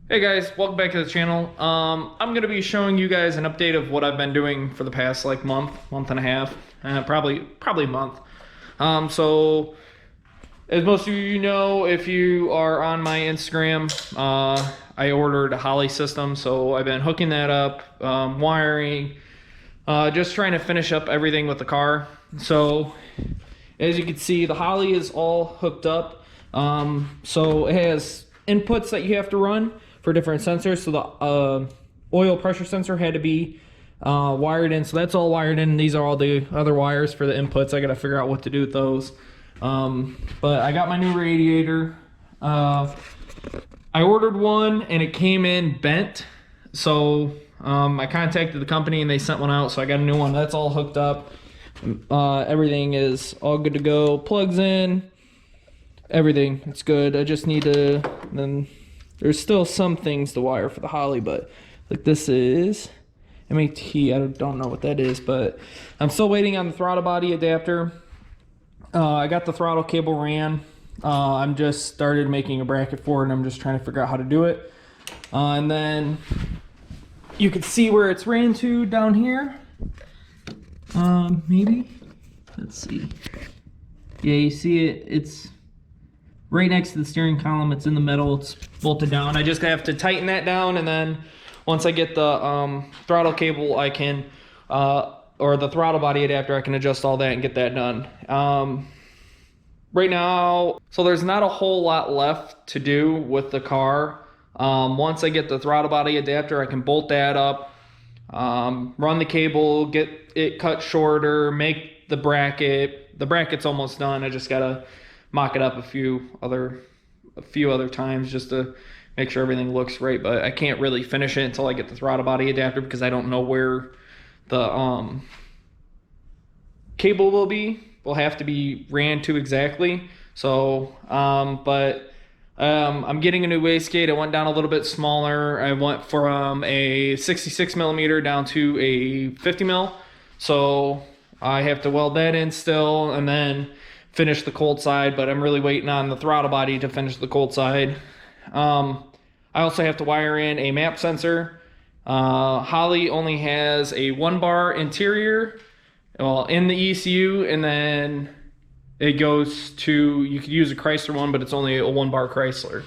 Hey guys, welcome back to the channel. I'm gonna be showing you guys an update of what I've been doing for the past like month and a half, probably a month. So as most of you know, if you are on my Instagram, I ordered a Holley system, so I've been hooking that up, wiring, just trying to finish up everything with the car. So as you can see, the Holley is all hooked up. So it has inputs that you have to run for different sensors. So the oil pressure sensor had to be wired in. So that's all wired in. These are all the other wires for the inputs. I got to figure out what to do with those. But I got my new radiator. I ordered one and it came in bent. So I contacted the company and they sent one out. So I got a new one. That's all hooked up. Everything is all good to go. Plugs in. Everything. It's good. I just need to... Then there's still some things to wire for the Holley, but like this is MAT. I don't know what that is, but I'm still waiting on the throttle body adapter. I got the throttle cable ran. I'm just started making a bracket for it, and I'm just trying to figure out how to do it. And then you can see where it's ran to down here. Maybe. Let's see. Yeah, you see it. It's right next to the steering column. It's in the middle. It's bolted down. I just have to tighten that down, and then once I get the throttle cable, I can, or the throttle body adapter, I can adjust all that and get that done. Right now, so there's not a whole lot left to do with the car. Once I get the throttle body adapter, I can bolt that up, run the cable, get it cut shorter, make the bracket. The bracket's almost done. I just gotta mock it up a few other times just to make sure everything looks right, but I can't really finish it until I get the throttle body adapter because I don't know where the cable will have to be ran to exactly. So I'm getting a new wastegate. I went down a little bit smaller. I went from a 66 millimeter down to a 50 mil. So I have to weld that in still and then finish the cold side, but I'm really waiting on the throttle body to finish the cold side. I also have to wire in a map sensor. Holley only has a 1-bar interior, well, in the ECU, and then it goes to, you could use a Chrysler one, but it's only a 1-bar Chrysler.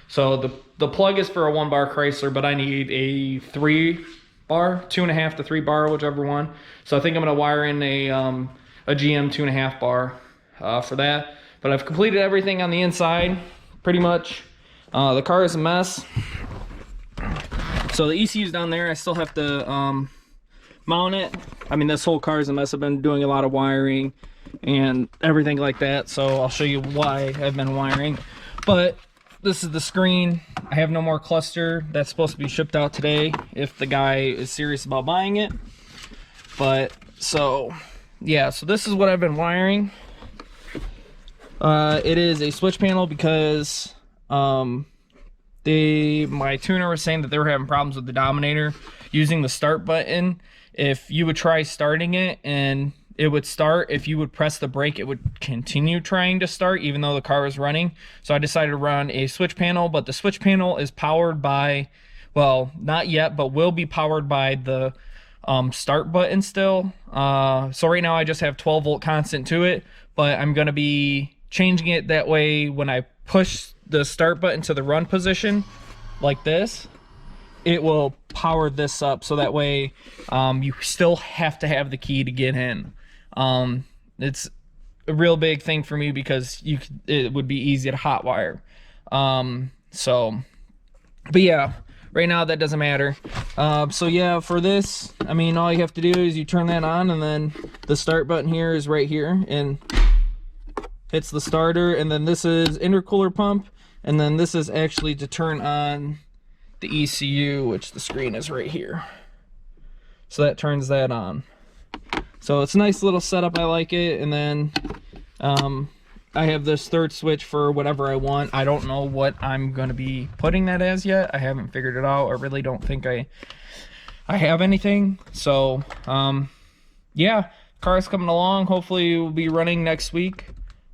So the plug is for a 1-bar Chrysler, but I need a 3-bar, 2.5 to 3-bar, whichever one. So I think I'm gonna wire in a GM 2.5-bar. For that, but I've completed everything on the inside pretty much. The car is a mess, so the ECU's down there. I still have to mount it. I mean, this whole car is a mess. I've been doing a lot of wiring and everything like that, so I'll show you why I've been wiring. But this is the screen. I have no more cluster. That's supposed to be shipped out today if the guy is serious about buying it. But so yeah, so this is what I've been wiring. It is a switch panel because my tuner was saying that they were having problems with the Dominator using the start button. If you would try starting it and it would start, if you would press the brake, it would continue trying to start even though the car was running. So I decided to run a switch panel, but the switch panel is powered by, well, not yet, but will be powered by the start button still. So right now I just have 12-volt constant to it, but I'm going to be changing it that way when I push the start button to the run position like this, it will power this up, so that way you still have to have the key to get in. It's a real big thing for me because it would be easy to hotwire. But yeah, right now that doesn't matter. So yeah, for this, I mean, all you have to do is you turn that on, and then the start button here is right here and hits the starter, and then this is intercooler pump, and then this is actually to turn on the ECU, which the screen is right here. So that turns that on. So it's a nice little setup. I like it. And then I have this third switch for whatever I want. I don't know what I'm going to be putting that as yet. I haven't figured it out. I really don't think I have anything. So yeah, car's coming along. Hopefully it will be running next week.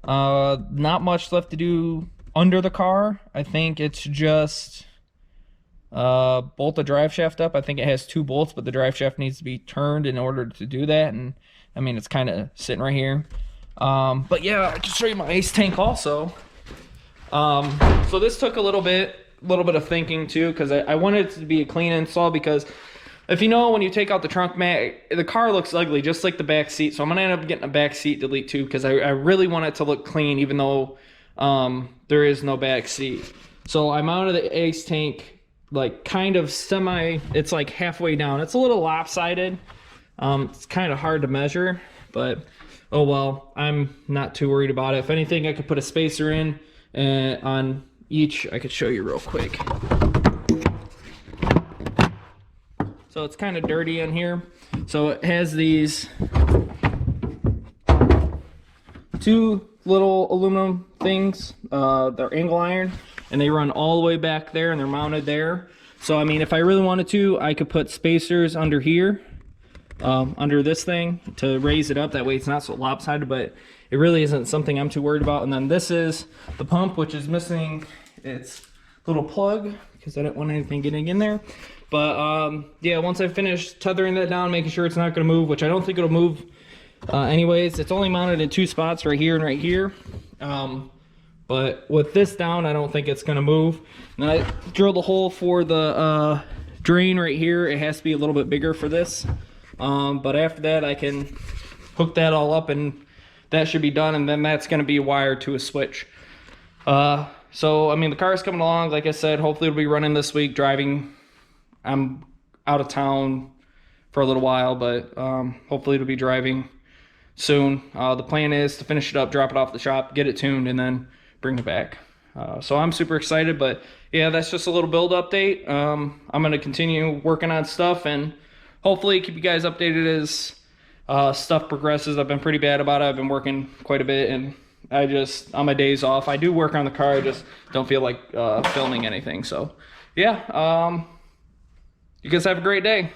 Not much left to do under the car. I think it's just bolt the drive shaft up. I think it has 2 bolts, but the drive shaft needs to be turned in order to do that. And I mean, it's kind of sitting right here. But yeah, I can show you my ace tank also. So this took a little bit of thinking too, because I wanted it to be a clean install, because if you know, when you take out the trunk mat, the car looks ugly, just like the back seat. So I'm gonna end up getting a back seat delete too, because I really want it to look clean, even though there is no back seat. So I mounted the ace tank like kind of semi, it's like halfway down. It's a little lopsided. It's kind of hard to measure, but oh well, I'm not too worried about it. If anything, I could put a spacer in on each. I could show you real quick. So it's kind of dirty in here. So it has these 2 little aluminum things. They're angle iron, and they run all the way back there, and they're mounted there. So I mean, if I really wanted to, I could put spacers under here, under this thing, to raise it up. That way it's not so lopsided, but it really isn't something I'm too worried about. And then this is the pump, which is missing its little plug, because I didn't want anything getting in there. But yeah, once I finish tethering that down, making sure it's not going to move, which I don't think it'll move anyways. It's only mounted in 2 spots, right here and right here. But with this down, I don't think it's going to move. And I drilled a hole for the drain right here. It has to be a little bit bigger for this. But after that, I can hook that all up, and that should be done. And then that's going to be wired to a switch. So I mean, the car is coming along. Like I said, hopefully it'll be running this week. Driving, I'm out of town for a little while, but hopefully it'll be driving soon. The plan is to finish it up, drop it off the shop, get it tuned, and then bring it back. So I'm super excited. But yeah, that's just a little build update. I'm going to continue working on stuff, and hopefully keep you guys updated as stuff progresses. I've been pretty bad about it. I've been working quite a bit, and I just, on my days off, I do work on the car. I just don't feel like filming anything. So yeah, you guys have a great day.